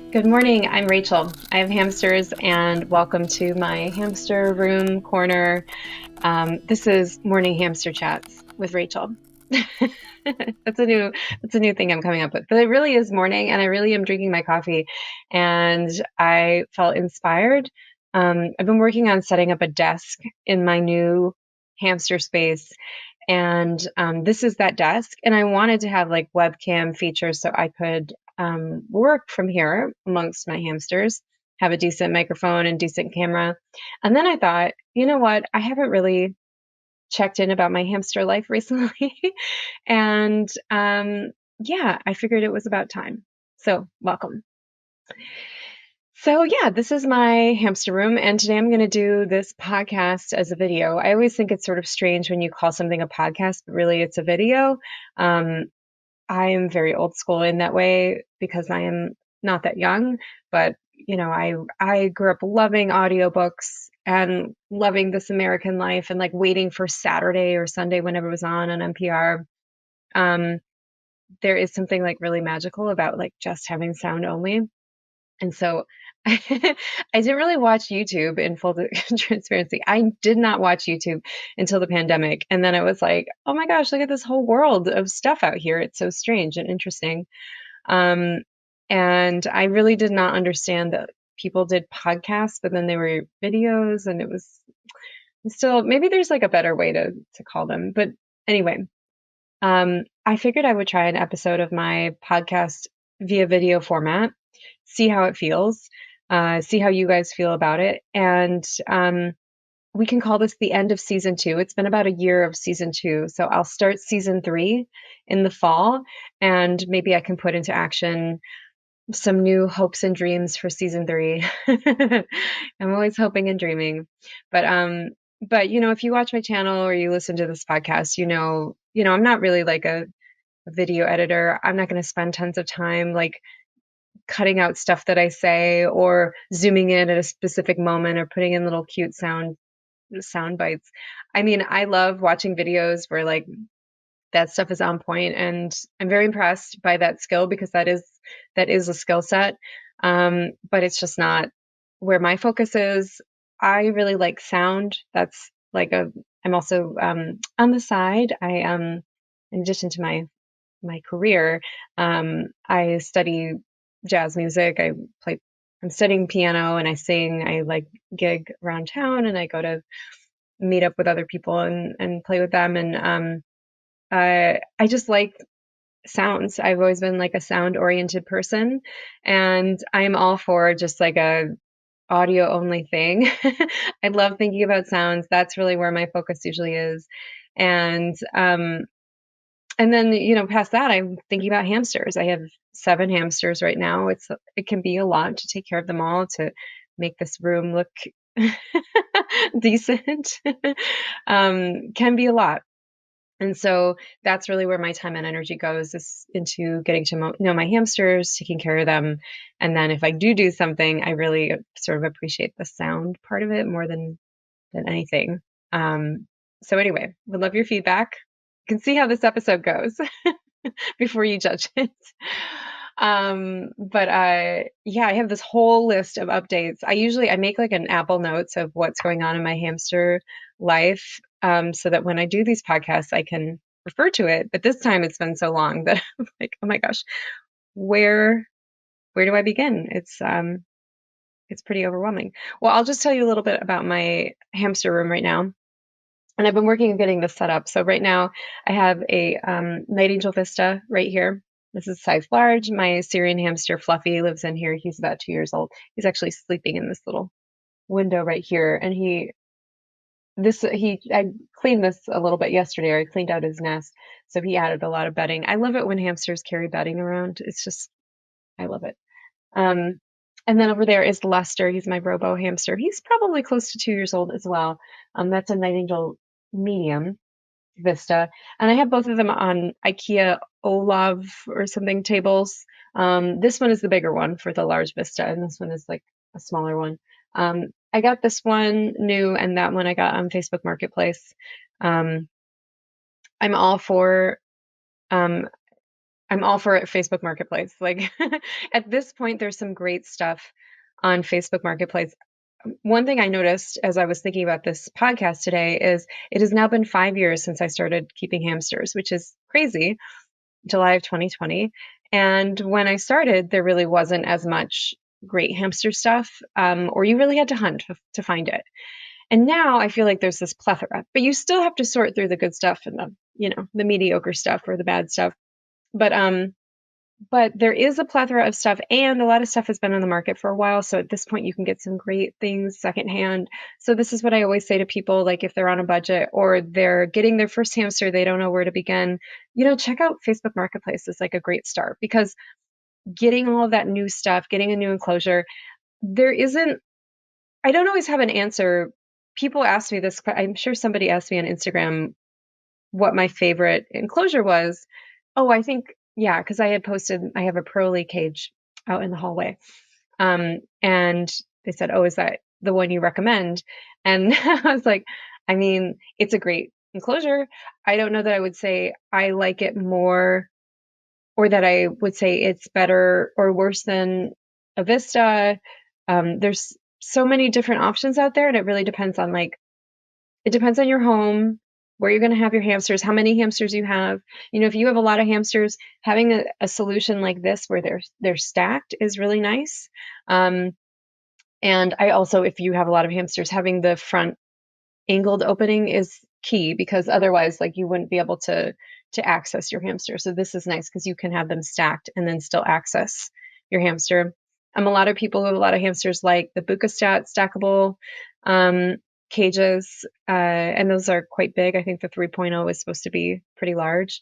Good morning. I'm Rachel. I have hamsters, and welcome to my hamster room corner. This is morning hamster chats with Rachel. That's a new that's a new thing I'm coming up with. But it really is morning, and I really am drinking my coffee, and I felt inspired. I've been working on setting up a desk in my new hamster space, and this is that desk. And I wanted to have like webcam features so I could work from here amongst my hamsters, have a decent microphone and decent camera. And then I thought, you know what? I haven't really checked in about my hamster life recently. and yeah, I figured it was about time. So, welcome. So, yeah, this is my hamster room, and today I'm going to do this podcast as a video. I always think it's sort of strange when you call something a podcast, but really it's a video. Um, I am very old school in that way because I am not that young, but I grew up loving audiobooks and loving This American Life and like waiting for Saturday or Sunday whenever it was on NPR. Um, there is something like really magical about like just having sound only. And so I didn't really watch YouTube in full transparency. I did not watch YouTube until the pandemic. And then it was like, oh my gosh, look at this whole world of stuff out here. It's so strange and interesting. Um, and I really did not understand that people did podcasts, but then they were videos, and it was still, maybe there's like a better way to call them. But anyway, I figured I would try an episode of my podcast via video format, see how it feels, see how you guys feel about it. And we can call this the end of season two. It's been about a year of season two. So I'll start season three in the fall, and maybe I can put into action some new hopes and dreams for season three. I'm always hoping and dreaming. But if you watch my channel or you listen to this podcast, I'm not really like a video editor. I'm not going to spend tons of time like cutting out stuff that I say or zooming in at a specific moment or putting in little cute sound bites. I mean, I love watching videos where like that stuff is on point, and I'm very impressed by that skill because that is a skill set. But it's just not where my focus is. I really like sound. That's like I'm also on the side. In addition to my career, I study jazz music. I'm studying piano and I sing. I like gig around town, and I go to meet up with other people and play with them. And I just like sounds. I've always been like a sound oriented person, and I'm all for just like a audio only thing. I love thinking about sounds. That's really where my focus usually is. And and then past that, I'm thinking about hamsters. I have 7 hamsters right now. It can be a lot to take care of them all, to make this room look decent. Can be a lot. And so that's really where my time and energy goes, is into getting to know my hamsters, taking care of them. And then if I do something, I really sort of appreciate the sound part of it more than anything. So anyway, would love your feedback. You can see how this episode goes before you judge it. But yeah, I have this whole list of updates. I make like an Apple Notes of what's going on in my hamster life, so that when I do these podcasts, I can refer to it. But this time it's been so long that I'm like, oh my gosh, where where do I begin? It's pretty overwhelming. Well, I'll just tell you a little bit about my hamster room right now. And I've been working on getting this set up. So right now I have a Night Angel Vista right here. This is size large. My Syrian hamster Fluffy lives in here. He's about 2 years old. He's actually sleeping in this little window right here. And I cleaned this a little bit yesterday. I cleaned out his nest. So he added a lot of bedding. I love it when hamsters carry bedding around. I love it. Um, and then over there is Lester. He's my robo hamster. He's probably close to 2 years old as well. That's a Night Angel medium Vista. And I have both of them on IKEA Olav or something tables. This one is the bigger one for the large Vista, and this one is like a smaller one. I got this one new, and that one I got on Facebook Marketplace. I'm all for I'm all for it, Facebook Marketplace. Like at this point, there's some great stuff on Facebook Marketplace. One thing I noticed as I was thinking about this podcast today is it has now been 5 years since I started keeping hamsters, which is crazy, July of 2020. And when I started, there really wasn't as much great hamster stuff, or you really had to hunt to find it. And now I feel like there's this plethora, but you still have to sort through the good stuff and the mediocre stuff or the bad stuff. But but there is a plethora of stuff, and a lot of stuff has been on the market for a while. So at this point, you can get some great things secondhand. So this is what I always say to people, like if they're on a budget or they're getting their first hamster, they don't know where to begin, check out Facebook Marketplace is like a great start, because getting all of that new stuff, getting a new enclosure, there isn't, I don't always have an answer. People ask me this, I'm sure somebody asked me on Instagram what my favorite enclosure was. Oh, I think, yeah, because I had posted, I have a Pearly cage out in the hallway. And they said, oh, is that the one you recommend? And I was like, I mean, it's a great enclosure. I don't know that I would say I like it more, or that I would say it's better or worse than a Vista. There's so many different options out there, and it really depends on it depends on your home, where you're going to have your hamsters, how many hamsters you have. If you have a lot of hamsters, having a solution like this where they're stacked is really nice. And I also, if you have a lot of hamsters, having the front angled opening is key, because otherwise, like, you wouldn't be able to access your hamster. So this is nice because you can have them stacked and then still access your hamster. A lot of people who have a lot of hamsters like the Bukastat stackable cages, and those are quite big. I think the 3.0 is supposed to be pretty large.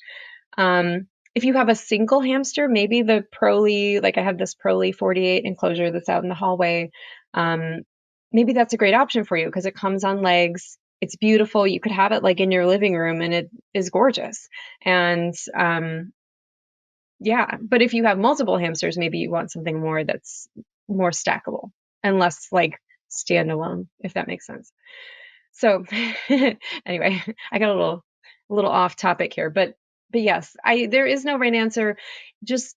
If you have a single hamster, maybe the Proly, like I have this Proly 48 enclosure that's out in the hallway. Maybe that's a great option for you because it comes on legs. It's beautiful. You could have it like in your living room and it is gorgeous. And yeah, but if you have multiple hamsters, maybe you want something more that's more stackable and less like standalone, if that makes sense. So anyway, I got a little off topic here, but yes, there is no right answer. Just,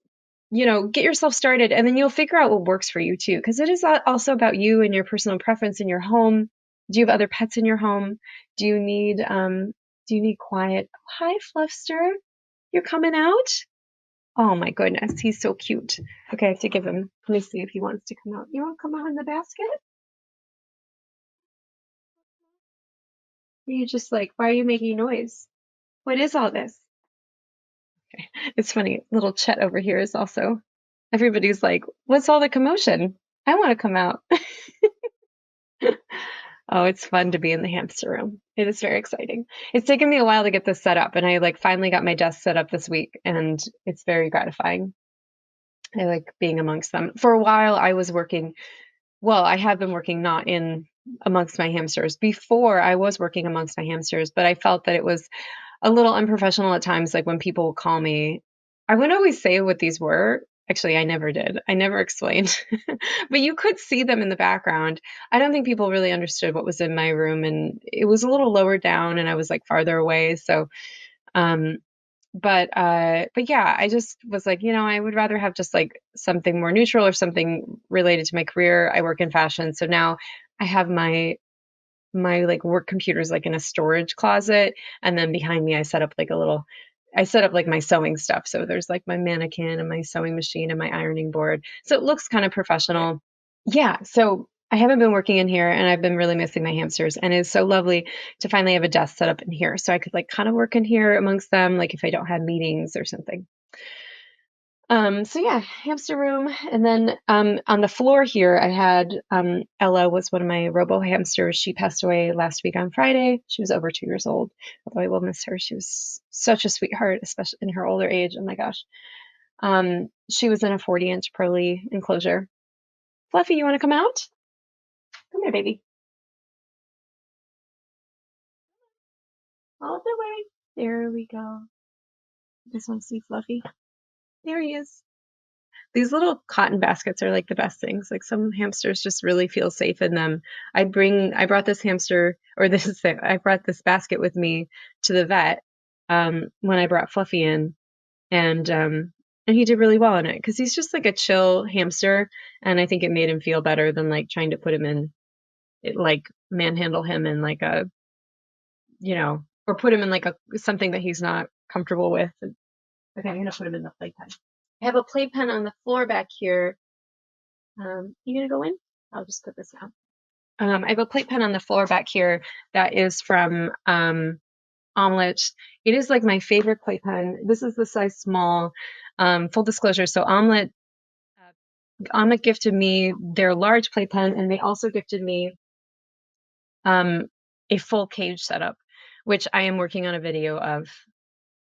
get yourself started, and then you'll figure out what works for you too, because it is also about you and your personal preference in your home. Do you have other pets in your home? Do you need quiet? Hi, Fluffster. You're coming out? Oh my goodness, he's so cute. Okay, I have to give him. Let me see if he wants to come out. You want to come out in the basket? Are you just like, why are you making noise? What is all this? It's funny. Little Chet over here is also, everybody's like, what's all the commotion? I want to come out. Oh, it's fun to be in the hamster room. It is very exciting. It's taken me a while to get this set up, and I finally got my desk set up this week, and it's very gratifying. I like being amongst them. For a while, I was working, well, I have been working not in amongst my hamsters. Before, I was working amongst my hamsters, but I felt that it was a little unprofessional at times. Like when people would call me, I wouldn't always say what these were. Actually, I never did. I never explained, but you could see them in the background. I don't think people really understood what was in my room, and it was a little lower down, and I was like farther away. So, um, but yeah, I just was like, I would rather have just like something more neutral or something related to my career. I work in fashion, so now I have my like work computers like in a storage closet, and then behind me I set up like my sewing stuff, so there's like my mannequin and my sewing machine and my ironing board, so it looks kind of professional. Yeah, so I haven't been working in here, and I've been really missing my hamsters, and it's so lovely to finally have a desk set up in here so I could like kind of work in here amongst them, like if I don't have meetings or something. So yeah, hamster room. And then on the floor here, I had Ella was one of my robo hamsters. She passed away last week on Friday. She was over 2 years old, although I will miss her. She was such a sweetheart, especially in her older age. Oh my gosh. She was in a 40-inch pearly enclosure. Fluffy, you want to come out? Come here, baby. All the way. There we go. Just want to see Fluffy. There he is. These little cotton baskets are like the best things. Like some hamsters just really feel safe in them. I brought this hamster, or I brought this basket with me to the vet when I brought Fluffy in, and And he did really well in it because he's just like a chill hamster, and I think it made him feel better than like trying to put him in it, like manhandle him in like a, or put him in like a something that he's not comfortable with. Okay, I'm gonna put him in the playpen. I have a playpen on the floor back here. You gonna go in? I'll just put this down. I have a playpen on the floor back here that is from Omelette. It is like my favorite playpen. This is the size small. Full disclosure, so Omelette gifted me their large playpen, and they also gifted me um, a full cage setup, which I am working on a video of.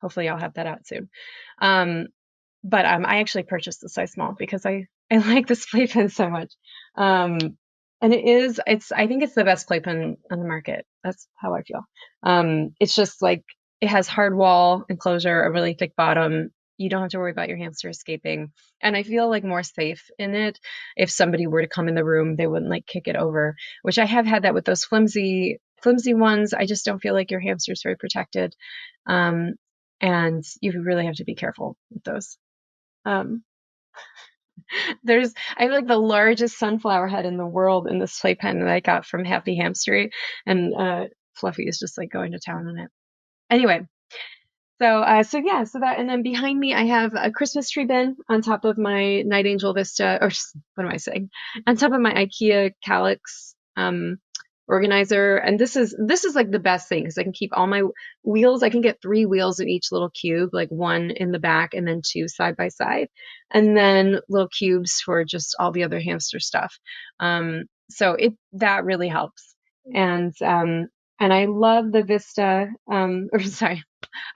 Hopefully, I'll have that out soon. Um, but I actually purchased the size small because I like this playpen so much. Um, and I think it's the best playpen on the market. That's how I feel. It's just like it has hard wall enclosure, a really thick bottom. You don't have to worry about your hamster escaping. And I feel like more safe in it. If somebody were to come in the room, they wouldn't like kick it over, which I have had that with those flimsy ones. I just don't feel like your hamster's very protected. Um, and you really have to be careful with those. Um, I have like the largest sunflower head in the world in this playpen that I got from Happy Hamstery, and Fluffy is just like going to town on it. Anyway, so yeah, so that, and then behind me I have a Christmas tree bin on top of my Night Angel Vista, or what am I saying? On top of my IKEA Calyx organizer, and this is like the best thing because I can keep all my wheels. I can get 3 wheels in each little cube, like 1 in the back and then 2 side by side, and then little cubes for just all the other hamster stuff. So it that really helps, and I love the Vista. Or sorry,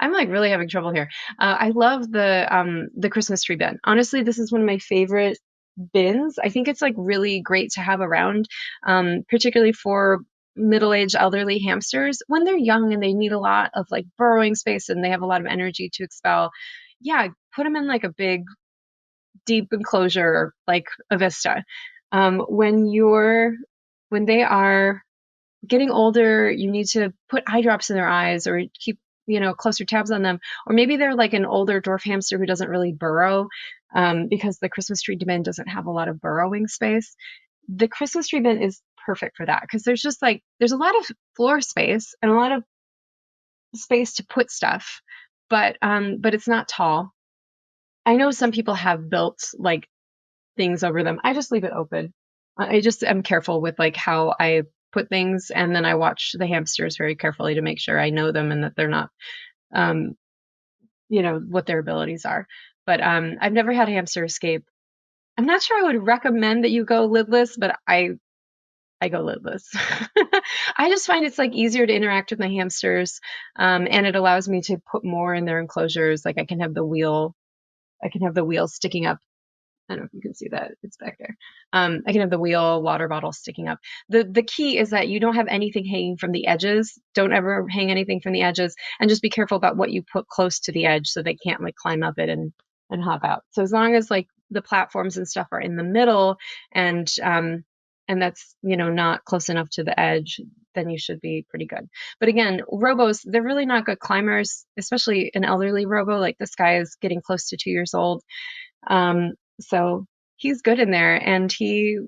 I'm like really having trouble here. I love the Christmas tree bin. Honestly, this is one of my favorite bins. I think it's like really great to have around, particularly for middle-aged elderly hamsters when they're young and they need a lot of like burrowing space and they have a lot of energy to expel. Yeah, put them in like a big, deep enclosure like a Vista. When they are getting older, you need to put eye drops in their eyes or keep, closer tabs on them. Or maybe they're like an older dwarf hamster who doesn't really burrow, because the Christmas tree bin doesn't have a lot of burrowing space. The Christmas tree bin is perfect for that because there's a lot of floor space and a lot of space to put stuff, but it's not tall. I know some people have built like things over them. I just leave it open. I just am careful with like how I put things, and then I watch the hamsters very carefully to make sure I know them and that they're not, um, what their abilities are. But I've never had a hamster escape. I'm not sure I would recommend that you go lidless, but I go lidless. I just find it's like easier to interact with my hamsters, and it allows me to put more in their enclosures. Like I can have the wheel sticking up. I don't know if you can see that. It's back there. I can have the wheel water bottle sticking up. The key is that you don't have anything hanging from the edges. Don't ever hang anything from the edges, and just be careful about what you put close to the edge so they can't like climb up it and hop out. So as long as like the platforms and stuff are in the middle, and that's not close enough to the edge, then you should be pretty good. But again, robos, they're really not good climbers, especially an elderly robo. Like this guy is getting close to 2 years old. So he's good in there, and he's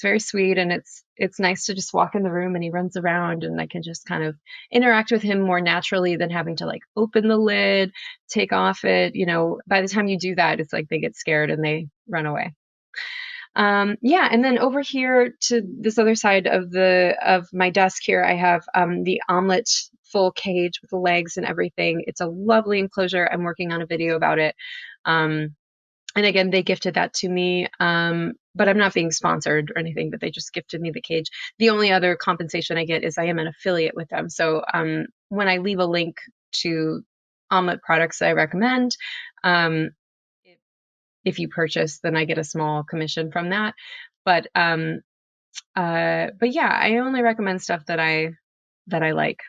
very sweet, and it's nice to just walk in the room and he runs around and I can just kind of interact with him more naturally than having to like open the lid, take off it. By the time you do that, it's like they get scared and they run away. Yeah, and then over here to this other side of my desk here, I have the Omelette full cage with the legs and everything. It's a lovely enclosure. I'm working on a video about it. And again, they gifted that to me, but I'm not being sponsored or anything, but they just gifted me the cage. The only other compensation I get is I am an affiliate with them. So when I leave a link to Omelette products that I recommend, um, if you purchase, then I get a small commission from that. But yeah, I only recommend stuff that I like.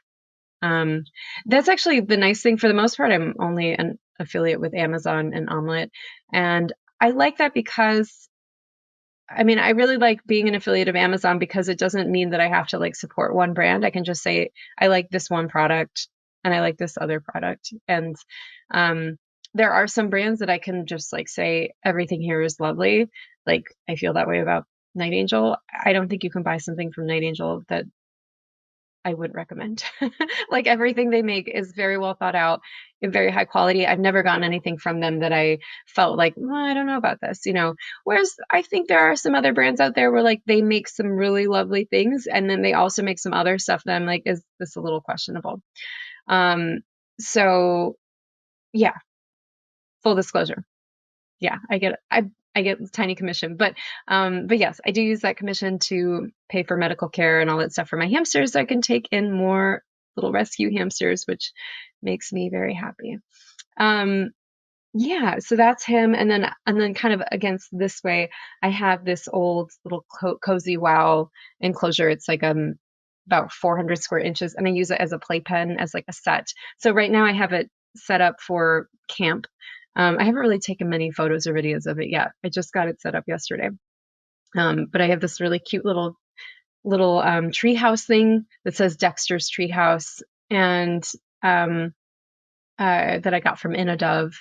Um, that's actually the nice thing. For the most part, I'm only an affiliate with Amazon and Omelette. And I like that because, I mean, I really like being an affiliate of Amazon because it doesn't mean that I have to like support one brand. I can just say, I like this one product and I like this other product. And there are some brands that I can just like say everything here is lovely. Like I feel that way about Night Angel. I don't think you can buy something from Night Angel that I wouldn't recommend. Like everything they make is very well thought out and very high quality. I've never gotten anything from them that I felt like, well, I don't know about this, you know. Whereas I think there are some other brands out there where like they make some really lovely things and then they also make some other stuff that I'm like, is this a little questionable? Um, so yeah, full disclosure. Yeah, I get a tiny commission, but yes, I do use that commission to pay for medical care and all that stuff for my hamsters. So I can take in more little rescue hamsters, which makes me very happy. Um, yeah, so that's him, and then kind of against this way, I have this old little cozy wow enclosure. It's like about 400 square inches, and I use it as a playpen, as like a set. So right now I have it set up for camp. I haven't really taken many photos or videos of it yet. I just got it set up yesterday. But I have this really cute little treehouse thing that says Dexter's Treehouse, and um, that I got from In a Dove.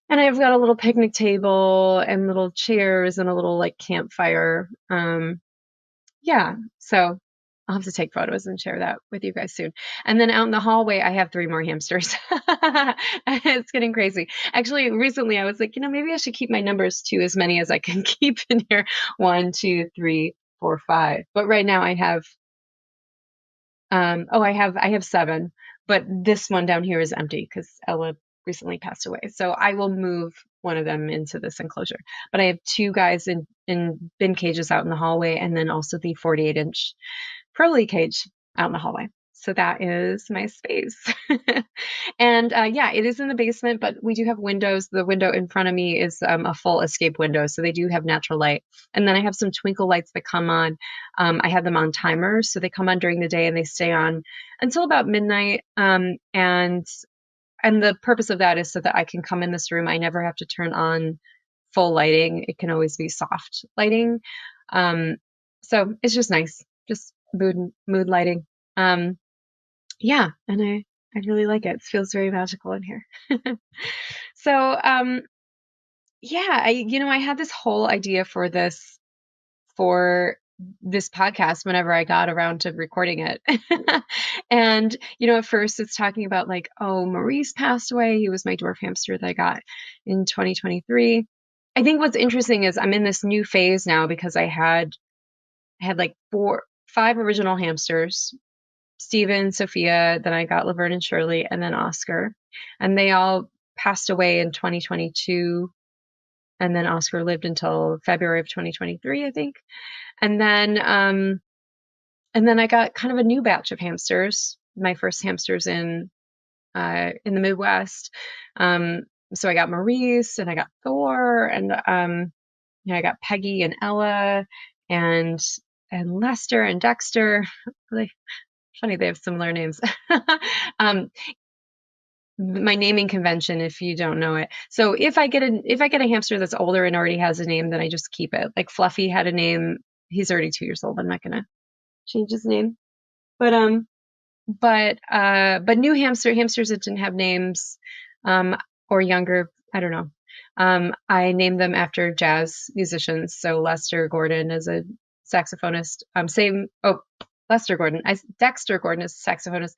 And I've got a little picnic table and little chairs and a little like campfire. Yeah, so I'll have to take photos and share that with you guys soon. And then out in the hallway, I have 3 more hamsters. It's getting crazy. Actually, recently I was like, you know, maybe I should keep my numbers to as many as I can keep in here. 1, 2, 3, 4, 5. But right now I have I have 7, but this one down here is empty because Ella recently passed away. So I will move one of them into this enclosure. But I have 2 guys in bin cages out in the hallway, and then also the 48-inch Crowley cage out in the hallway. So that is my space. And yeah, it is in the basement, but we do have windows. The window in front of me is a full escape window, so they do have natural light. And then I have some twinkle lights that come on. I have them on timers, so they come on during the day and they stay on until about midnight. And the purpose of that is so that I can come in this room. I never have to turn on full lighting. It can always be soft lighting. Um, so it's just nice, just mood lighting. Yeah, and I really like it. It feels very magical in here. So yeah, I had this whole idea for this podcast whenever I got around to recording it. And, at first it's talking about like, oh, Maurice passed away. He was my dwarf hamster that I got in 2023. I think what's interesting is I'm in this new phase now because I had like 5 original hamsters, Steven, Sophia, then I got Laverne and Shirley, and then Oscar. And they all passed away in 2022. And then Oscar lived until February of 2023, I think. And then I got kind of a new batch of hamsters. My first hamsters in the Midwest. So I got Maurice and I got Thor and I got Peggy and Ella and Lester and Dexter. Really funny, they have similar names. My naming convention, if you don't know it. So if I get a hamster that's older and already has a name, then I just keep it. Like Fluffy had a name. He's already 2 years old. I'm not gonna change his name. But new hamsters that didn't have names, or younger, I don't know. I named them after jazz musicians. So Lester Gordon is a saxophonist. Dexter Gordon is a saxophonist.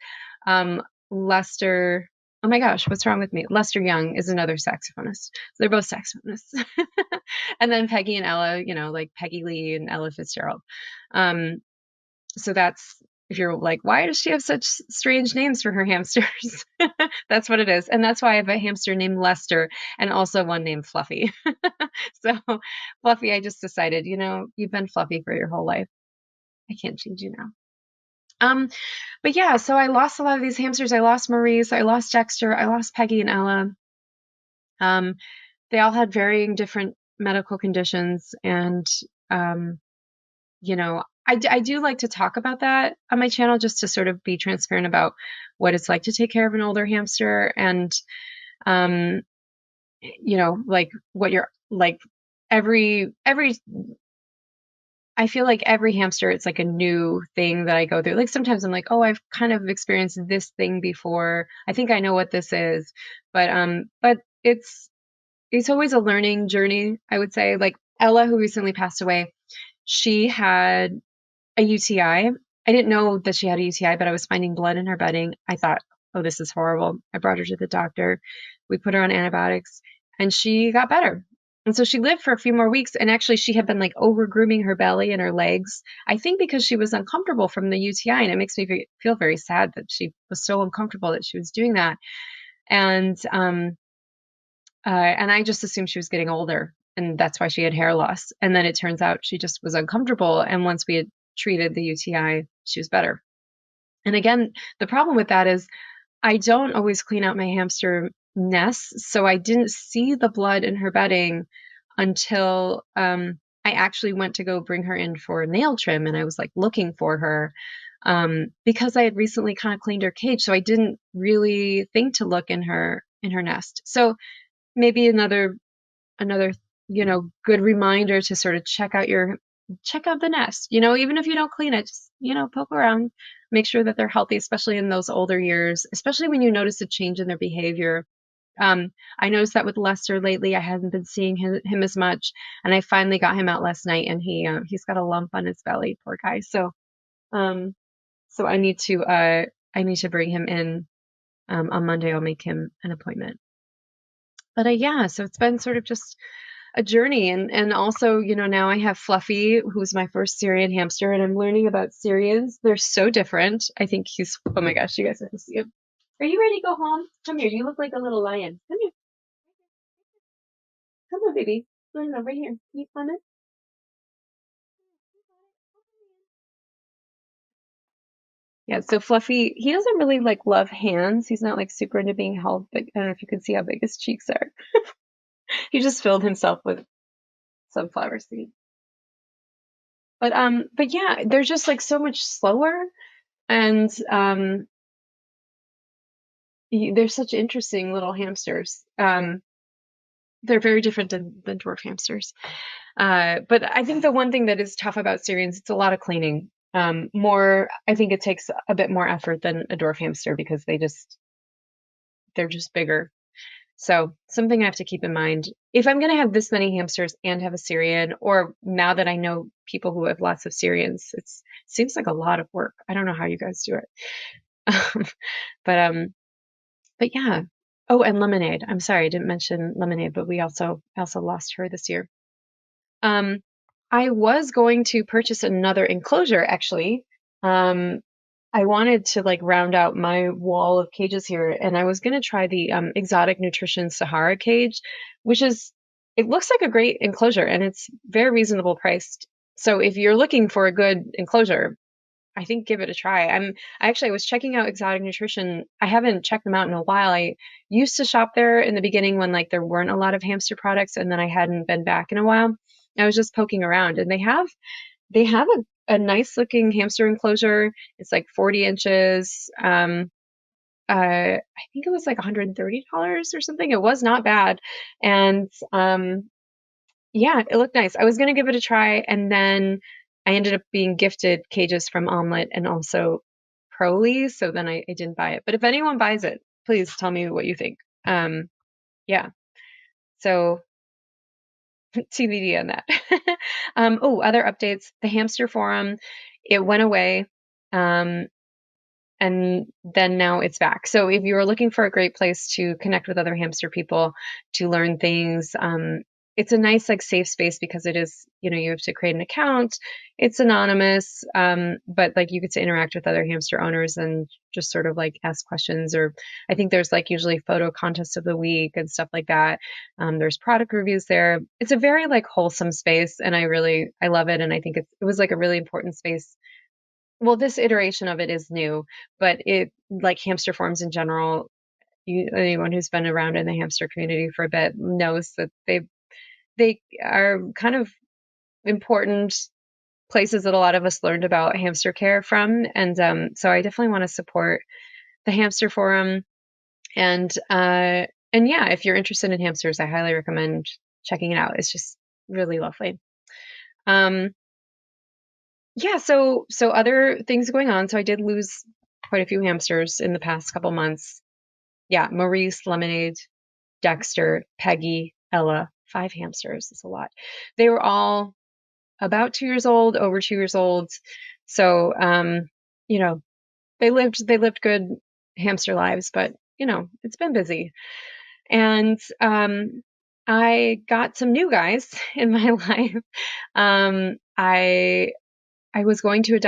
Lester, oh my gosh, what's wrong with me? Lester Young is another saxophonist. So they're both saxophonists. And then Peggy and Ella, like Peggy Lee and Ella Fitzgerald. So that's, if you're like, why does she have such strange names for her hamsters? That's what it is. And that's why I have a hamster named Lester and also one named Fluffy. So Fluffy, I just decided, you've been Fluffy for your whole life. I can't change you now. But yeah, so I lost a lot of these hamsters. I lost Maurice, I lost Dexter, I lost Peggy and Ella. They all had varying different medical conditions, and I do like to talk about that on my channel just to sort of be transparent about what it's like to take care of an older hamster and, like what you're like I feel like every hamster, it's like a new thing that I go through. Like sometimes I'm like, oh, I've kind of experienced this thing before. I think I know what this is, but it's it's always a learning journey, I would say. Like Ella, who recently passed away, she had a UTI. I didn't know that she had a UTI, but I was finding blood in her bedding. I thought, oh, this is horrible. I brought her to the doctor. We put her on antibiotics and she got better. And so she lived for a few more weeks. And actually, she had been like over grooming her belly and her legs. I think because she was uncomfortable from the UTI. And it makes me feel very sad that she was so uncomfortable that she was doing that. And I just assumed she was getting older, and that's why she had hair loss. And then it turns out she just was uncomfortable. And once we had treated the UTI, she was better. And again, the problem with that is I don't always clean out my hamster nests. So I didn't see the blood in her bedding until I actually went to go bring her in for nail trim. And I was like looking for her because I had recently kind of cleaned her cage. So I didn't really think to look in her nest. So maybe another good reminder to sort of check out the nest, even if you don't clean it, just poke around, make sure that they're healthy, especially in those older years, especially when you notice a change in their behavior. I noticed that with Lester lately. I hadn't been seeing him as much, and I finally got him out last night, and he's got a lump on his belly, poor guy. Um so I need to bring him in on Monday. I'll make him an appointment. But yeah, so it's been sort of just a journey. And also, now I have Fluffy, who's my first Syrian hamster, and I'm learning about Syrians. They're so different. I think oh my gosh, you guys have to see him. Are you ready to go home? Come here. You look like a little lion. Come here. Come on, baby. No, no, right here. Can you climb it? Yeah, so Fluffy, he doesn't really like love hands. He's not like super into being held, but I don't know if you can see how big his cheeks are. He just filled himself with sunflower seeds. But yeah, they're just like so much slower, and they're such interesting little hamsters. They're very different than dwarf hamsters. But I think the one thing that is tough about Syrians, it's a lot of cleaning. I think it takes a bit more effort than a dwarf hamster because they're just bigger. So something I have to keep in mind if I'm going to have this many hamsters and have a Syrian, or now that I know people who have lots of Syrians, it seems like a lot of work. I don't know how you guys do it. but But yeah. Oh, and Lemonade. I'm sorry, I didn't mention Lemonade, but I also lost her this year. Um, I was going to purchase another enclosure actually. Um, I wanted to like round out my wall of cages here, and I was going to try the Exotic Nutrition Sahara cage, which it looks like a great enclosure and it's very reasonable priced. So if you're looking for a good enclosure, I think give it a try. I was checking out Exotic Nutrition. I haven't checked them out in a while. I used to shop there in the beginning when like there weren't a lot of hamster products, and then I hadn't been back in a while. I was just poking around, and they have a nice looking hamster enclosure. It's like 40 inches. I think it was like $130 or something. It was not bad. And yeah, it looked nice. I was gonna give it a try, and then I ended up being gifted cages from Omelette and also Proly, so then I didn't buy it. But if anyone buys it, please tell me what you think. Yeah, so TBD on that. Oh, other updates. The hamster forum, it went away. Um, and then now it's back. So if you're looking for a great place to connect with other hamster people, to learn things, it's a nice like safe space because it is, you have to create an account. It's anonymous, but like you get to interact with other hamster owners and just sort of like ask questions. Or I think there's like usually photo contest of the week and stuff like that. There's product reviews there. It's a very like wholesome space, and I love it. And I think it was like a really important space. Well, this iteration of it is new, but it like hamster forums in general, anyone who's been around in the hamster community for a bit knows that they are kind of important places that a lot of us learned about hamster care from. And so I definitely want to support the hamster forum. And and yeah, if you're interested in hamsters, I highly recommend checking it out. It's just really lovely. Um, yeah, so other things going on. So I did lose quite a few hamsters in the past couple months. Yeah, Maurice, Lemonade. Dexter, Peggy, Ella, 5 hamsters. That's a lot. They were all about 2 years old, over 2 years old. So, you know, they lived good hamster lives, but it's been busy. And I got some new guys in my life. I was going to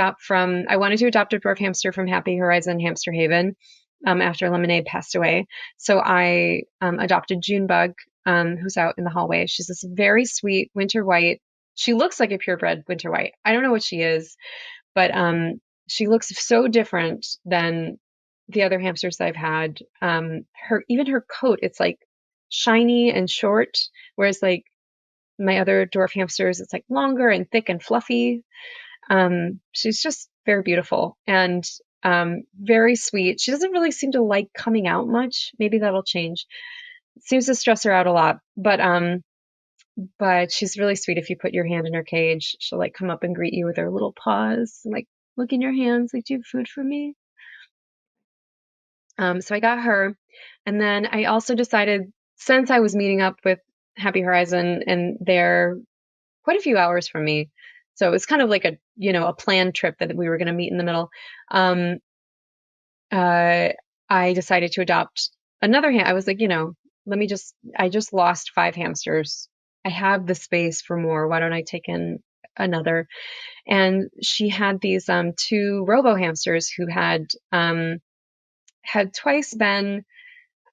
I wanted to adopt a dwarf hamster from Happy Horizon Hamster Haven after Lemonade passed away. So I adopted Junebug, who's out in the hallway. She's this very sweet winter white. She looks like a purebred winter white. I don't know what she is, but she looks so different than the other hamsters that I've had. Her coat, it's like shiny and short, whereas like my other dwarf hamsters, it's like longer and thick and fluffy. She's just very beautiful and very sweet. She doesn't really seem to like coming out much. Maybe that'll change. It seems to stress her out a lot, but she's really sweet. If you put your hand in her cage, she'll like come up and greet you with her little paws, and, like look in your hands, like, do you have food for me? So I got her, and then I also decided, since I was meeting up with Happy Horizon, and they're quite a few hours from me, so it was kind of like a planned trip that we were going to meet in the middle. Um, uh, I decided to adopt another I was like, I just lost 5 hamsters. I have the space for more. Why don't I take in another? And she had these two robo hamsters who had twice been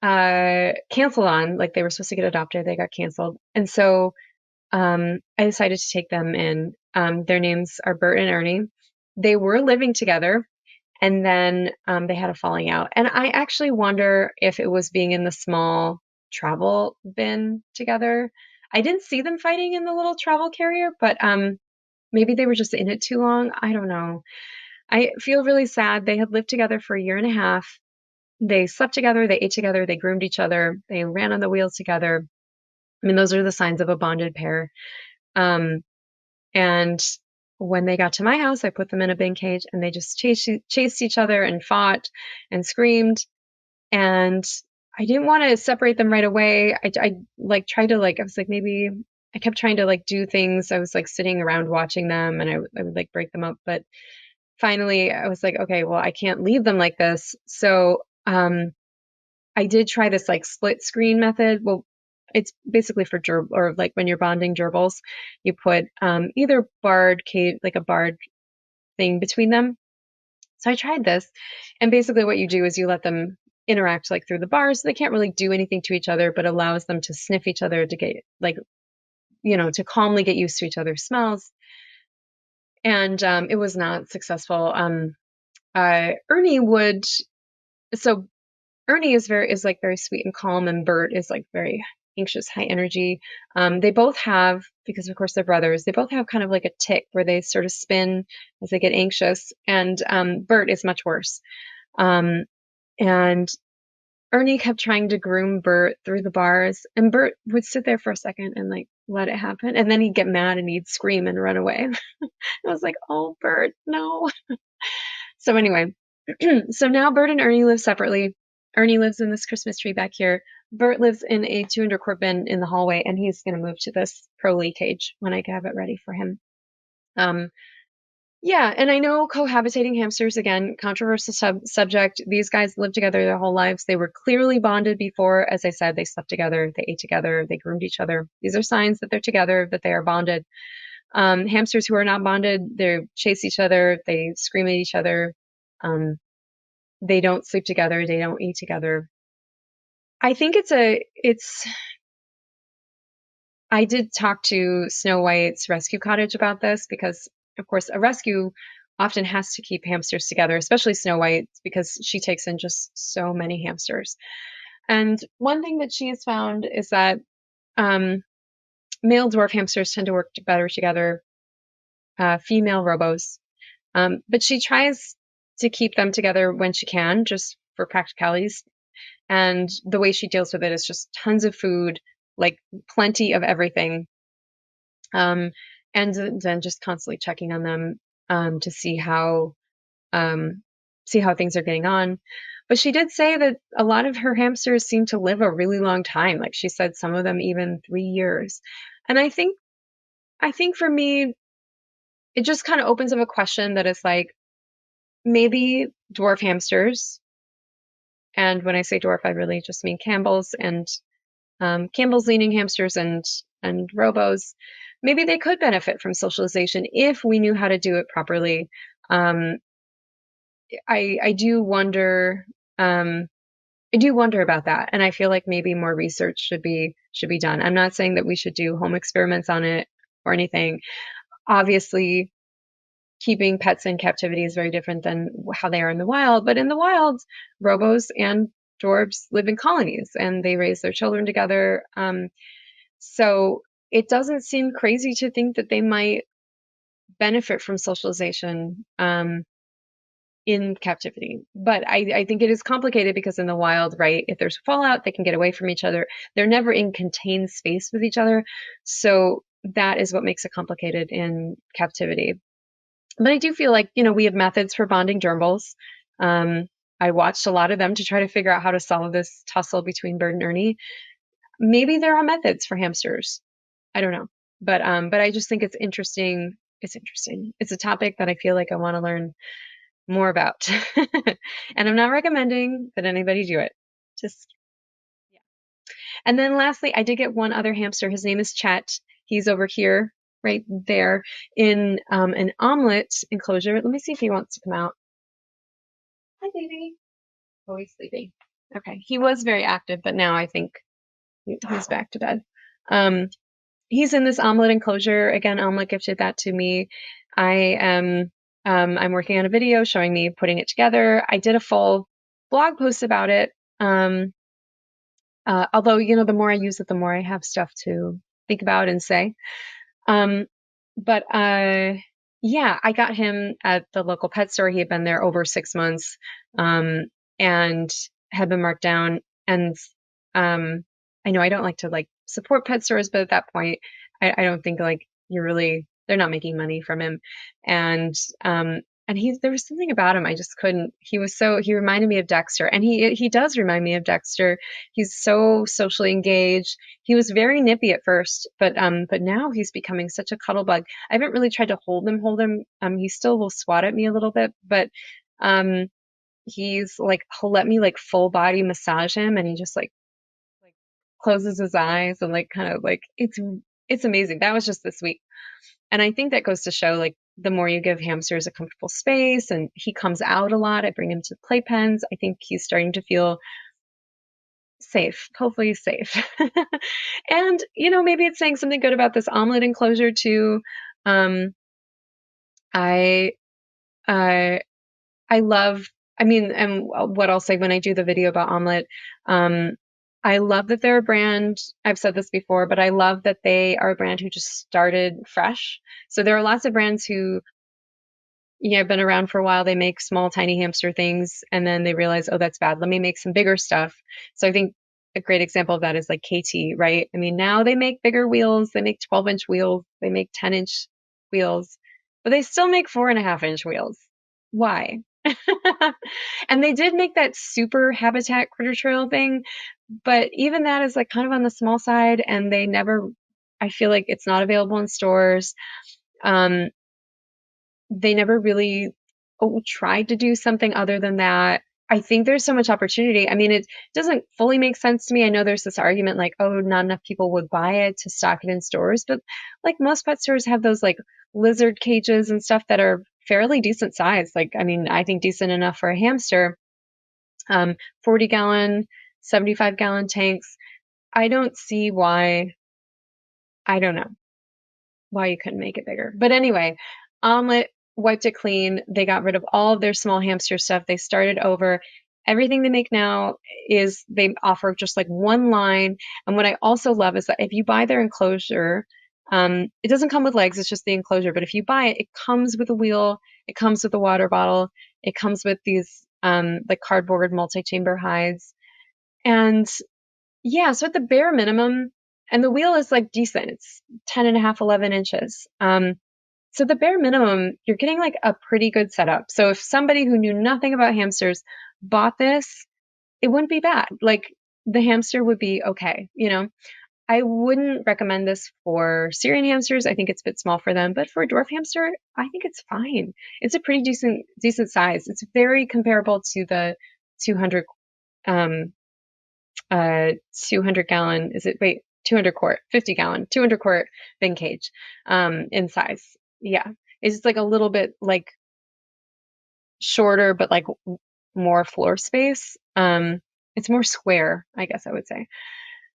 canceled on, like they were supposed to get adopted. They got canceled. And so I decided to take them in. Their names are Bert and Ernie. They were living together, and then they had a falling out. And I actually wonder if it was being in the small travel bin together. I didn't see them fighting in the little travel carrier, but maybe they were just in it too long. I don't know. I feel really sad. They had lived together for a year and a half. They slept together, they ate together, they groomed each other, they ran on the wheels together. I mean, those are the signs of a bonded pair. Um, and when they got to my house, I put them in a bin cage, and they just chased each other and fought and screamed. And I didn't want to separate them right away. I like tried to I was like, maybe I kept trying to like do things. I was like sitting around watching them, and I would like break them up. But finally I was like, okay, well, I can't leave them like this. So, I did try this like split screen method. Well, it's basically for or like when you're bonding gerbils, you put either barred cage, like a barred thing between them. So I tried this, and basically what you do is you let them interact like through the bars. So they can't really do anything to each other, but allows them to sniff each other, to get like, to calmly get used to each other's smells. And it was not successful. Ernie would so Ernie is like very sweet and calm, and Bert is like very anxious, high energy. They both have, because of course they're brothers, they both have kind of like a tick where they sort of spin as they get anxious, and Bert is much worse. Um, and Ernie kept trying to groom Bert through the bars, and Bert would sit there for a second and like let it happen, and then he'd get mad and he'd scream and run away. I was like, oh, Bert, no. So anyway, so now Bert and Ernie live separately. Ernie lives in this Christmas tree back here. Bert lives in a 200 quart bin in the hallway, and he's going to move to this Pro-Lee cage when I have it ready for him. Um, yeah, and I know cohabitating hamsters, again, controversial subject. These guys lived together their whole lives. They were clearly bonded before. As I said, they slept together, they ate together, they groomed each other. These are signs that they're together, that they are bonded. Hamsters who are not bonded, they chase each other, they scream at each other. Um, they don't sleep together, they don't eat together. I think I did talk to Snow White's rescue cottage about this, because of course a rescue often has to keep hamsters together, especially Snow White, because she takes in just so many hamsters. And one thing that she has found is that um, male dwarf hamsters tend to work better together, female robos. But she tries to keep them together when she can, just for practicalities. And the way she deals with it is just tons of food, like plenty of everything. Um, and then just constantly checking on them to see how things are getting on. But she did say that a lot of her hamsters seem to live a really long time. Like she said, some of them even 3 years. And I think for me, it just kind of opens up a question that is like maybe dwarf hamsters. And when I say dwarf, I really just mean Campbell's and Campbell's leaning hamsters and robos. Maybe they could benefit from socialization if we knew how to do it properly. Um, I do wonder. I do wonder about that, and I feel like maybe more research should be done. I'm not saying that we should do home experiments on it or anything. Obviously, keeping pets in captivity is very different than how they are in the wild. But in the wild, robos and dwarves live in colonies and they raise their children together. So it doesn't seem crazy to think that they might benefit from socialization in captivity. But I think it is complicated because in the wild, right, if there's fallout, they can get away from each other. They're never in contained space with each other. So that is what makes it complicated in captivity. But I do feel like, we have methods for bonding germ balls. Um, I watched a lot of them to try to figure out how to solve this tussle between Bert and Ernie. Maybe there are methods for hamsters. I don't know. But I just think it's interesting. It's interesting. It's a topic that I feel like I want to learn more about. And I'm not recommending that anybody do it. Just yeah. And then lastly, I did get one other hamster. His name is Chet. He's over here, right there, in an omelet enclosure. Let me see if he wants to come out. Hi, baby. Oh, he's sleeping. Okay. He was very active, but now I think he's back to bed. Um, he's in this omelet enclosure. Again, Omelet gifted that to me. I am I'm working on a video showing me putting it together. I did a full blog post about it. Although, the more I use it, the more I have stuff to think about and say. Um, but yeah, I got him at the local pet store. He had been there over 6 months, and had been marked down. And I know I don't like to like support pet stores, but at that point, I don't think like they're not making money from him. And and there was something about him I just couldn't. He reminded me of Dexter, and he does remind me of Dexter. He's so socially engaged. He was very nippy at first, but now he's becoming such a cuddle bug. I haven't really tried to hold him. He still will swat at me a little bit, but um he'll let me like full body massage him, and he just like closes his eyes and like kind of like it's amazing. That was just this week. And I think that goes to show like the more you give hamsters a comfortable space and he comes out a lot, I bring him to playpens. I think he's starting to feel safe, hopefully safe. And, maybe it's saying something good about this omelet enclosure too. Um, I, uh, I love, I mean, and what I'll say when I do the video about omelet, um, I love that they're a brand. I've said this before, but I love that they are a brand who just started fresh. So there are lots of brands who have been around for a while. They make small, tiny hamster things, and then they realize, oh, that's bad. Let me make some bigger stuff. So I think a great example of that is like KT, right? I mean, now they make bigger wheels. They make 12-inch wheels. They make 10-inch wheels, but they still make 4.5-inch wheels. Why? And they did make that super habitat critter trail thing, but even that is like kind of on the small side, and I feel like it's not available in stores. Um, they never really tried to do something other than that. I think there's so much opportunity. I mean, it doesn't fully make sense to me. I know there's this argument like, oh, not enough people would buy it to stock it in stores, but like most pet stores have those like lizard cages and stuff that are fairly decent size. Like, I mean, I think decent enough for a hamster. 40-gallon, 75-gallon tanks. I don't see why. I don't know why you couldn't make it bigger. But anyway, Omelet wiped it clean. They got rid of all of their small hamster stuff. They started over. Everything they make now is they offer just like one line. And what I also love is that if you buy their enclosure, it doesn't come with legs, it's just the enclosure. But if you buy it, it comes with a wheel, it comes with a water bottle, it comes with these like cardboard multi-chamber hides. And yeah, so at the bare minimum, and the wheel is like decent. It's 10 and a half, 11 inches. So the bare minimum, you're getting like a pretty good setup. So if somebody who knew nothing about hamsters bought this, it wouldn't be bad. Like the hamster would be okay, you know. I wouldn't recommend this for Syrian hamsters. I think it's a bit small for them, but for a dwarf hamster, I think it's fine. It's a pretty decent size. It's very comparable to the 200 um 200 gallon, is it, wait, 200 quart, 50 gallon, 200 quart bin cage in size. Yeah. It's just like a little bit like shorter, but like more floor space. It's more square, I guess I would say.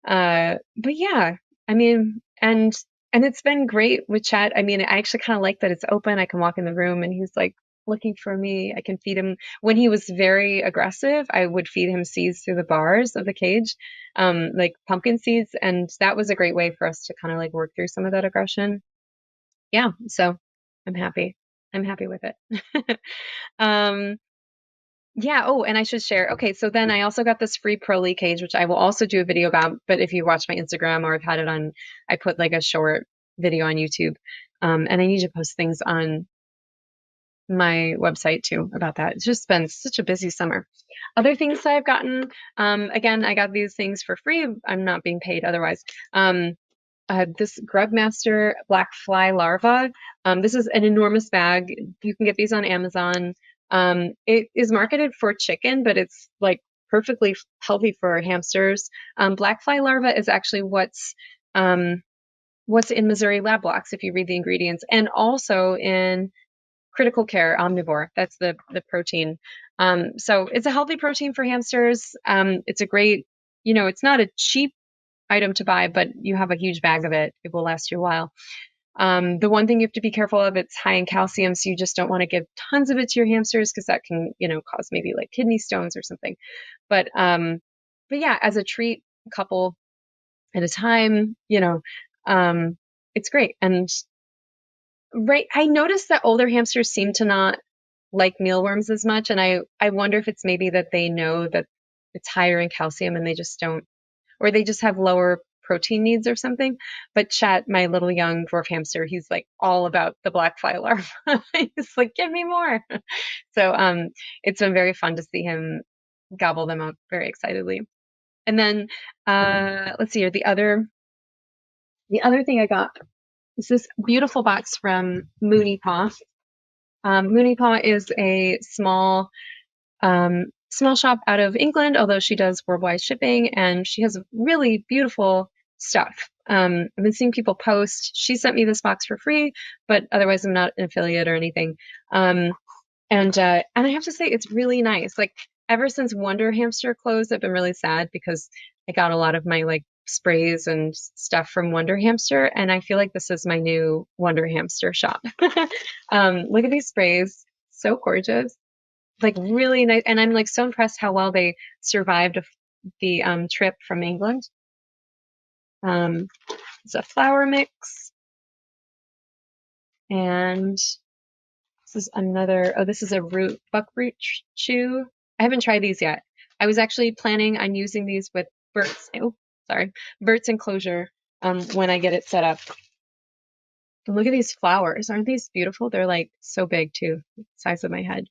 But yeah, I mean, and it's been great with Chat. I mean, I actually kind of like that it's open. I can walk in the room and he's like looking for me. I can feed him. When he was very aggressive, I would feed him seeds through the bars of the cage, like pumpkin seeds, and that was a great way for us to kind of like work through some of that aggression. Yeah, so I'm happy. I'm happy with it. Um, yeah. Oh, and I should share. Okay, so then I also got this free Proly cage, which I will also do a video about. But if you watch my Instagram or I've had it on, I put like a short video on YouTube. And I need to post things on my website too about that. It's just been such a busy summer. Other things that I've gotten, again, I got these things for free. I'm not being paid otherwise. This Grubmaster black fly larva. This is an enormous bag. You can get these on Amazon. It is marketed for chicken, but it's like perfectly healthy for hamsters. Black fly larva is actually what's in Missouri lab blocks if you read the ingredients, and also in critical care omnivore. That's the protein. So it's a healthy protein for hamsters. It's a great, it's not a cheap item to buy, but you have a huge bag of it. It will last you a while. The one thing you have to be careful of, it's high in calcium, so you just don't want to give tons of it to your hamsters because that can, cause maybe like kidney stones or something. But yeah, as a treat, a couple at a time, it's great. And right, I noticed that older hamsters seem to not like mealworms as much, and I wonder if it's maybe that they know that it's higher in calcium and they just don't, or they just have lower protein needs or something. But Chat, my little young dwarf hamster, he's like all about the black fly larva. He's like, give me more. So it's been very fun to see him gobble them up very excitedly. And then let's see here, the other thing I got is this beautiful box from Mooney Paw. Mooney Paw is a small shop out of England, although she does worldwide shipping, and she has really beautiful stuff. I've been seeing people post. She sent me this box for free, but otherwise I'm not an affiliate or anything. And I have to say it's really nice. Like ever since Wonder Hamster closed, I've been really sad because I got a lot of my like sprays and stuff from Wonder Hamster, and I feel like this is my new Wonder Hamster shop. Look at these sprays, so gorgeous, like really nice, and I'm like so impressed how well they survived the trip from England. It's a flour mix, and this is another. Oh, this is a buckwheat chew. I haven't tried these yet. I was actually planning on using these with Bert's. Oh, sorry, Bert's enclosure. When I get it set up. And look at these flowers. Aren't these beautiful? They're like so big too, the size of my head.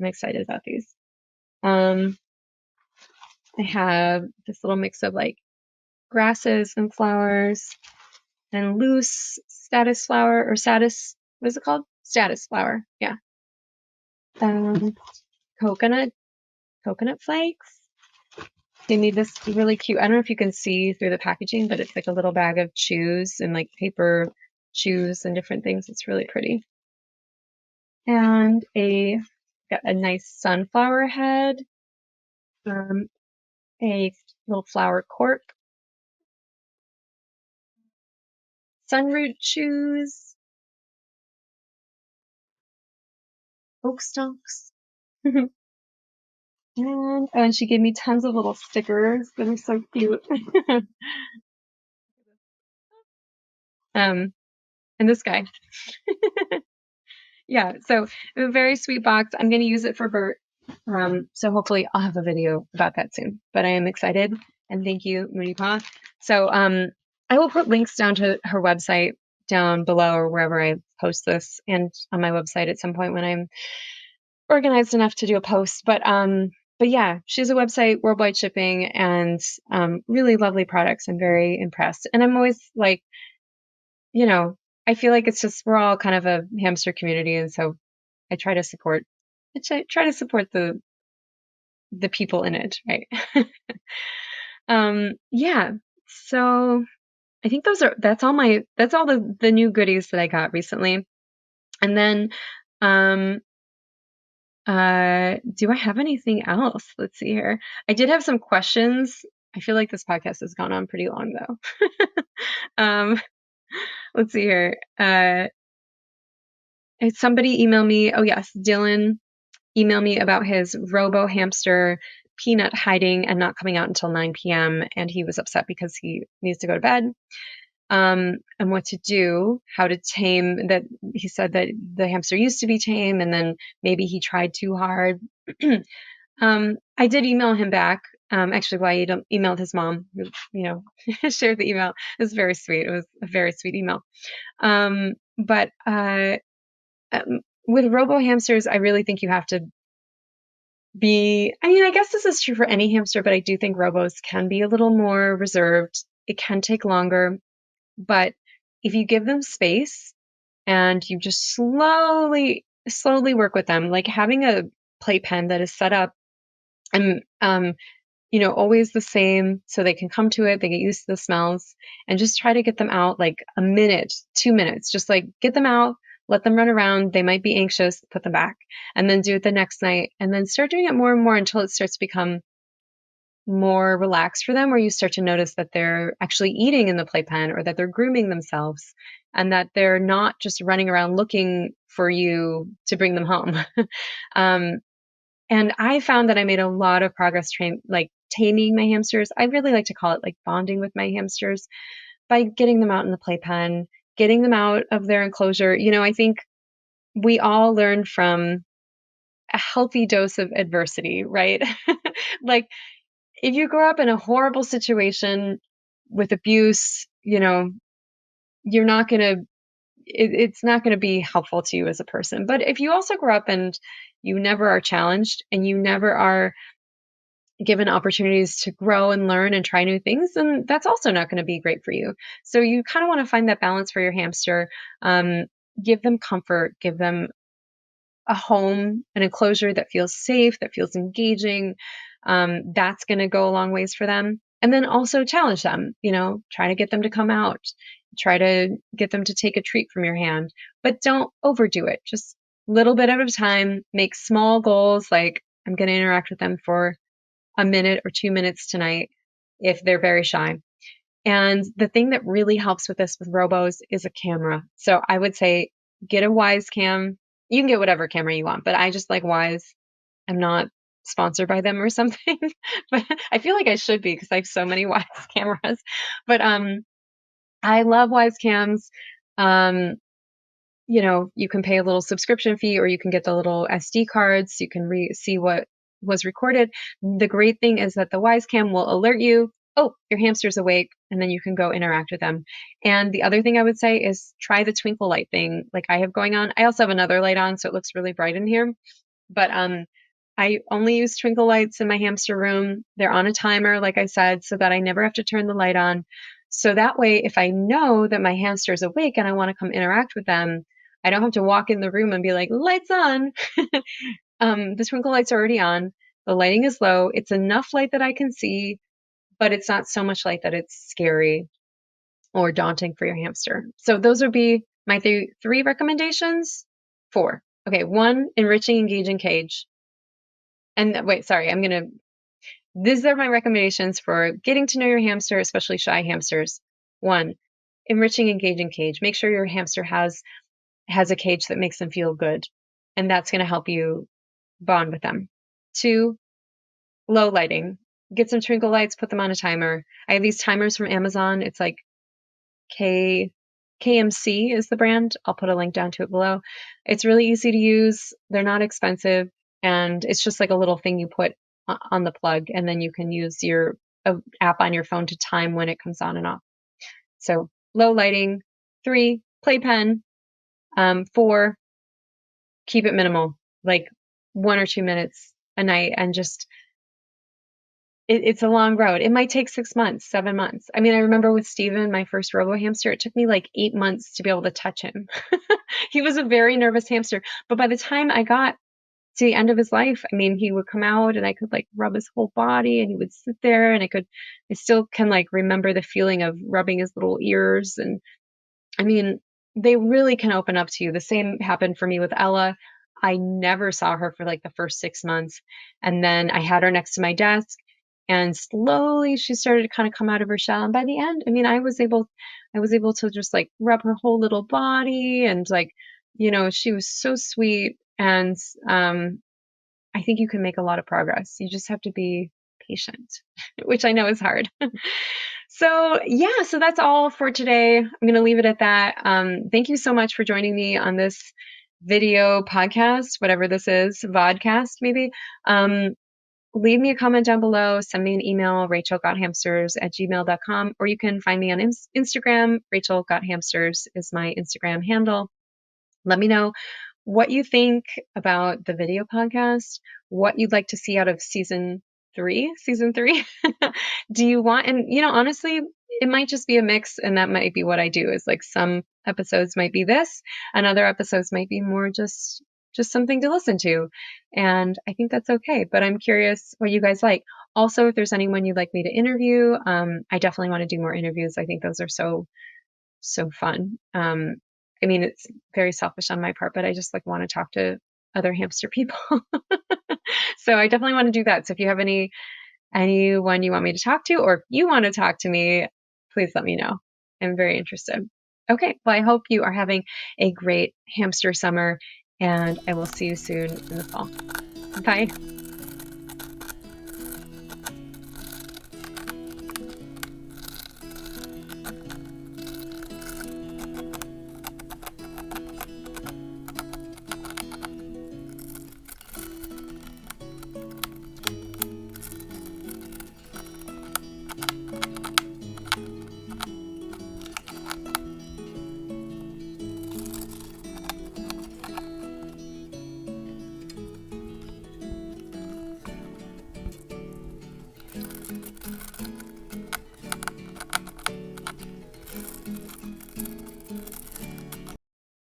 I'm excited about these. I have this little mix of like grasses and flowers and loose status flower or status, what is it called? Status flower. Yeah. Um, coconut flakes. They made this really cute. I don't know if you can see through the packaging, but it's like a little bag of chews and like paper chews and different things. It's really pretty. And got a nice sunflower head, a little flower cork, sunroot chews, oak stalks. And she gave me tons of little stickers that are so cute. And this guy. Yeah, so a very sweet box. I'm going to use it for Bert. So hopefully I'll have a video about that soon. But I am excited, and thank you, Mooney Paw. So I will put links down to her website down below or wherever I post this, and on my website at some point when I'm organized enough to do a post. But but yeah, she has a website, worldwide shipping, and really lovely products. I'm very impressed. And I'm always like, you know, I feel like it's just we're all kind of a hamster community, and so I try to support. Try to support the people in it, right? Yeah. So I think that's all the new goodies that I got recently. And then, um, do I have anything else? Let's see here. I did have some questions. I feel like this podcast has gone on pretty long though. Um, let's see here. Somebody emailed me. Oh yes, Dylan emailed me about his robo hamster peanut hiding and not coming out until 9 p.m. And he was upset because he needs to go to bed. And what to do, how to tame that. He said that the hamster used to be tame and then maybe he tried too hard. I did email him back. Actually, why well, I emailed his mom, shared the email. It was very sweet. It was a very sweet email. But with robo hamsters, I really think you have to I mean, I guess this is true for any hamster, but I do think robos can be a little more reserved. It can take longer, but if you give them space and you just slowly work with them, like having a playpen that is set up and always the same so they can come to it, they get used to the smells, and just try to get them out like a minute, 2 minutes, just like get them out, let them run around. They might be anxious, put them back, and then do it the next night, and then start doing it more and more until it starts to become more relaxed for them, where you start to notice that they're actually eating in the playpen or that they're grooming themselves and that they're not just running around looking for you to bring them home. um, and I found that I made a lot of progress like taming my hamsters. I really like to call it like bonding with my hamsters by getting them out in the playpen, getting them out of their enclosure. I think we all learn from a healthy dose of adversity, right? Like if you grow up in a horrible situation with abuse, you're not going to, it's not going to be helpful to you as a person. But if you also grow up and you never are challenged and you never are given opportunities to grow and learn and try new things, then that's also not going to be great for you. So you kind of want to find that balance for your hamster. Give them comfort, give them a home, an enclosure that feels safe, that feels engaging. That's going to go a long ways for them. And then also challenge them, try to get them to come out, try to get them to take a treat from your hand, but don't overdo it. Just a little bit at a time, make small goals like I'm going to interact with them for a minute or 2 minutes tonight if they're very shy. And the thing that really helps with this with robos is a camera. So I would say get a Wise cam. You can get whatever camera you want, but I just like Wise. I'm not sponsored by them or something, but I feel like I should be because I have so many Wise cameras. But I love Wise cams. Um, you can pay a little subscription fee or you can get the little SD cards. So you can see what was recorded. The great thing is that the Wise cam will alert you, oh, your hamster's awake, and then you can go interact with them. And the other thing I would say is try the twinkle light thing like I have going on. I also have another light on, so it looks really bright in here. But I only use twinkle lights in my hamster room. They're on a timer, like I said, so that I never have to turn the light on. So that way, if I know that my hamster is awake and I want to come interact with them, I don't have to walk in the room and be like, lights on. The twinkle lights are already on. The lighting is low. It's enough light that I can see, but it's not so much light that it's scary or daunting for your hamster. So those would be my three recommendations. Four. Okay, one, enriching, engaging cage. And wait, sorry, these are my recommendations for getting to know your hamster, especially shy hamsters. One, enriching, engaging cage. Make sure your hamster has a cage that makes them feel good. And that's going to help you bond with them. Two, low lighting. Get some twinkle lights, put them on a timer. I have these timers from Amazon. It's like KMC is the brand. I'll put a link down to it below. It's really easy to use. They're not expensive. And it's just like a little thing you put on the plug. And then you can use your app on your phone to time when it comes on and off. So low lighting. 3, playpen. 4, keep it minimal, like 1 or 2 minutes a night, and just it's a long road. It might take 6 months, 7 months. I mean, I remember with Steven, my first robo hamster, it took me like 8 months to be able to touch him. He was a very nervous hamster. But by the time I got to the end of his life, I mean, he would come out and I could like rub his whole body and he would sit there and I still can like remember the feeling of rubbing his little ears. And I mean, they really can open up to you. The same happened for me with Ella. I never saw her for like the first 6 months. And then I had her next to my desk and slowly she started to kind of come out of her shell. And by the end, I mean, I was able to just like rub her whole little body and like, she was so sweet. And I think you can make a lot of progress. You just have to be patient, which I know is hard. So yeah, so that's all for today. I'm going to leave it at that. Thank you so much for joining me on this video podcast, whatever this is, vodcast maybe. Leave me a comment down below, send me an email, rachelgothamsters@gmail.com, or you can find me on Instagram. Rachelgothamsters is my Instagram handle. Let me know what you think about the video podcast, what you'd like to see out of season 3. Do you want, and honestly, it might just be a mix, and that might be what I do is like some episodes might be this, and other episodes might be more just something to listen to. And I think that's okay. But I'm curious what you guys like. Also, if there's anyone you'd like me to interview, I definitely want to do more interviews. I think those are so fun. I mean, it's very selfish on my part, but I just like want to talk to other hamster people. So I definitely want to do that. So if you have anyone you want me to talk to, or if you want to talk to me, please let me know. I'm very interested. Okay, well, I hope you are having a great hamster summer, and I will see you soon in the fall. Bye.